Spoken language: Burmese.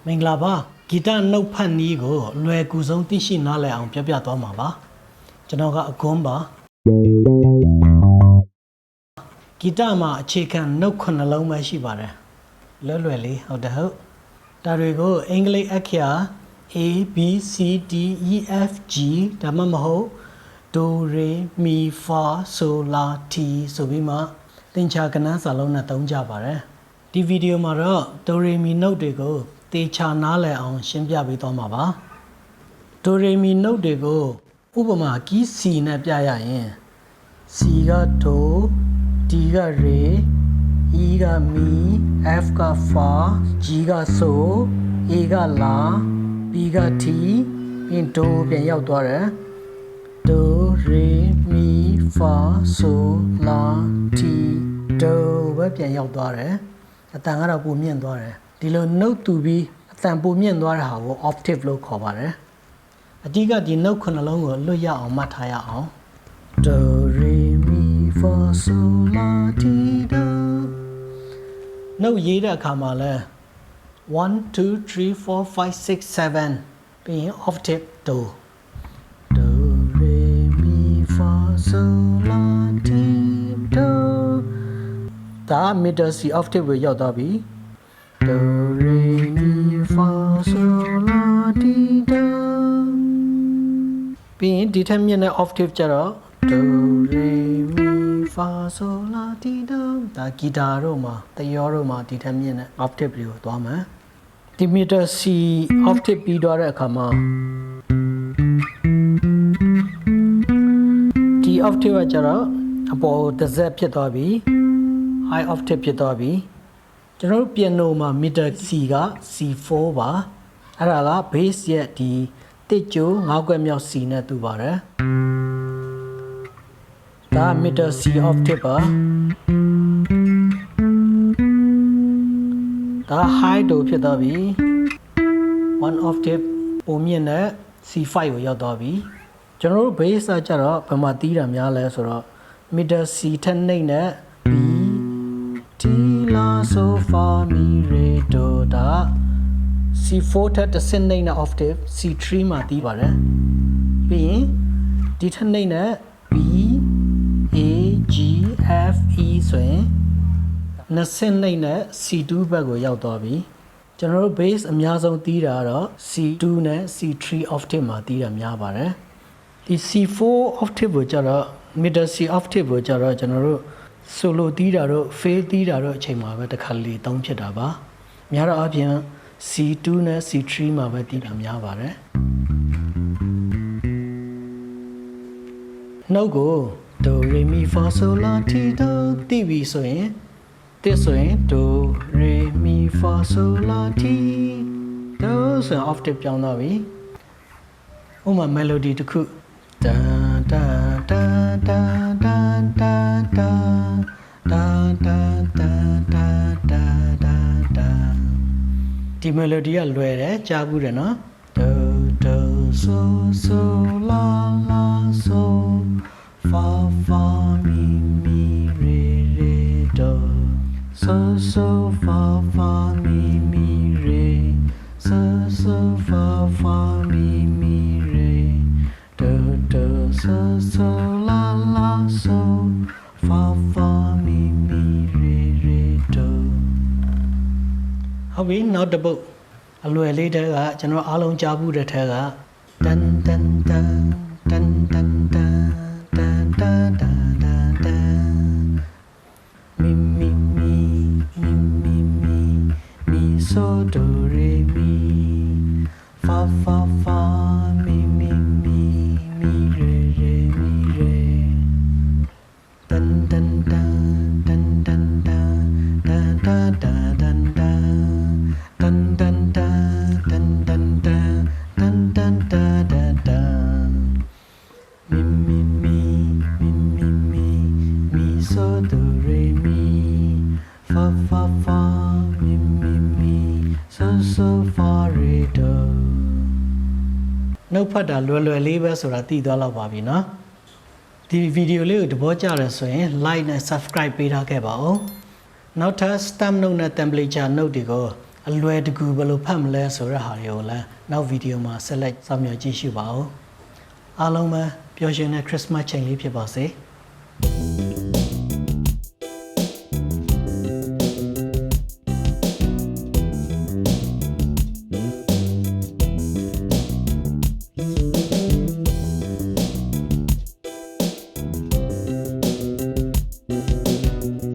မင်္ဂလာပါဂီတနှုတ်ဖတ်နည်းကိုလွယ်ကူဆုံးသိရှိနားလည်အောင်ပြောပြသွားမှာပါကျွန်တော်ကအကွန်းပါဂီတမှာအခြေခံနှုတ်9လုံးပဲရှိပါတယ်လွယ်လေးဟုတ်တယ်ဟုတ်ဒါတွေကိုအင်္ဂလိပ်အခရာ A B C D E F G ဒါမှမဟုတ် Do Re Mi Fa Sol La Ti ဆိုပြီးမှသင်္ချာကဏ္ဍစာလုံးနဲ့သုံးကြပါတယ်ဒီဗီဒီယိုမှာတော့ Do Re Mi နှုတ်တွေကိုတေချာနားလည်အောင်ရှင်းပြပေးသွားမှာပါ Do Re Mi နှုတ်တွေကိုဥပမာကီး C နဲ့ပြရရင် C က Do D က Re E က Mi F က Fa G က So A က La B က Ti ပြီး Do ပြန်ရောက်သွားတယ် Do Re Mi Fa So La Ti Do ပဲပြန်ရောက်သွားတယ်အတန်ကတော့ပုံမြင့်သွားတယ်ဒီလို note တူပြီးအတန်ပုံမြင့်သွားတဲ့ဟာကို octave လို့ခေါ်ပါတယ်အဓိကဒီ note 9လုံးကိုလွတ်ရအောင်မှတ်ထားရအောင် Do Re Mi Fa So La Ti Do note ရေးတဲ့အခါမှာလဲ1 2 3 4 5 6 7ပြီးရင် octave Do Do Re Mi Fa So La Ti Do ဒါ middle C octave ကိုရောက်သွားပြီDo Re Mi Fa Sol La Ti Do ပြီးရင်ဒီထက်မြင့်တဲ့ octave ကျတော့ Do Re Mi Fa Sol La Ti Do ဒါဂီတာတို့မှာတယောတို့မှာဒီထက်မြင့်တဲ့ octave တွေကိုသွားမယ်ဒီ middle C octave ပြီးသွားတဲ့အခါမှာဒီ octave ကကျတော့အပေါ်တစ်စက်ဖြစ်သွားပြီ high octave ဖြစ်သွားပြီကျွန်တော်တို့ piano မှာ middle C က C4 ပါအဲ့ဒါက bass ရဲ့ဒီတစ်ကြိုး9ခွက်မြောက် C နဲ့တူပါတယ်ဒါ middle C octave ပါဒါ high Do ဖြစ်သွားပြီ1 octave ပုံမြင့်တဲ့ C5 ကိုရောက်သွားပြီကျွန်တော်တို့ bass ကကျတော့ဘယ်မှာတီးတာများလဲဆိုတော့ middle C ထက်နှိမ့်တဲ့ B Ti La So Fa Mi Re Do ဒါ C4 ထက်တစ်ဆင့်နှိမ့်တဲ့ octave C3 မှာတီးပါတယ်ပြီးရင်ဒီထက်နှိမ့်တဲ့ B A G F E ဆိုရင်နှစ်ဆင့်နှိမ့်တဲ့ C2 ဘက်ကိုရောက်သွားပြီကျွန်တော်တို့ bass အများဆုံးတီးတာကတော့ C2 နဲ့ C3 octave မှာတီးတာများပါတယ်ဒီ C4 octave ကိုကျတော့ middle C octave ကိုကျတော့ကျွန်တော်တို့ solo တီးတာတို့ fade တီးတာတို့အချိန်မှာပဲတစ်ခါလေသုံးဖြစ်တာပါများတော့အပြင် C2 နဲ့ C3 မှာပဲတီးတာများပါတယ်နှုတ်ကို Do Re Mi Fa So La Ti Do တီးပြီဆိုရင်တစ်ဆိုရင် Do Re Mi Fa So La Ti Do ဆိုရင် octave ပြောင်းသွားပြီဥပမာ melody တစ်ခု Da da da da da da da da da da da da da da ဒီ melody ကလွယ်တယ်ကြားဘူးတယ်နော် Do do so so la la so fa fa mi mi re re do so so fa fa mi mi re so so fa fa mi mi re do do so so la la so fa fa mi mi re re do ဟုတ်ပြီနောက်တစ်ပုတ်အလွယ်လေးတည်းကကျွန်တော်အားလုံးကြားဘူးတဲ့ထဲကတန်တန်တန်တန်တန်တန်တန်တန်တန်တန်တန်မီမီမီမီမီမီမီဆိုဒိုရေမီဖာဖာဖာမီမီမီမီရေရေမီရေတန်တန်တန်တန်တန်တန်တန်တန်တန်တန်တန် dun dun dun dun dun dun dun dun dun dun mi mi mi mi mi mi mi so do re mi fa fa fa mi mi mi so so fa re do နှုတ်ဖတ်တာလွယ်လွယ်လေးပဲဆိုတာသိသွားတော့ပါပြီနော်ဒီဗီဒီယိုလေးကိုသဘောကျတယ်ဆိုရင် like နဲ့ subscribe ပေးထားခဲ့ပါဦးနောက်ထပ် stamp note နဲ့ temperature note တွေကို အလွယ်တကူဘယ်လိုဖတ်မလဲဆိုတဲ့ဟာတွေကိုလည်းနောက်ဗီဒီယိုမှာဆက်လက်စောင့်မျှော်ကြည့်ရှုပါဦးအားလုံးပဲပျော်ရွှင်တဲ့ Christmas ချိန်လေးဖြစ်ပါစေ။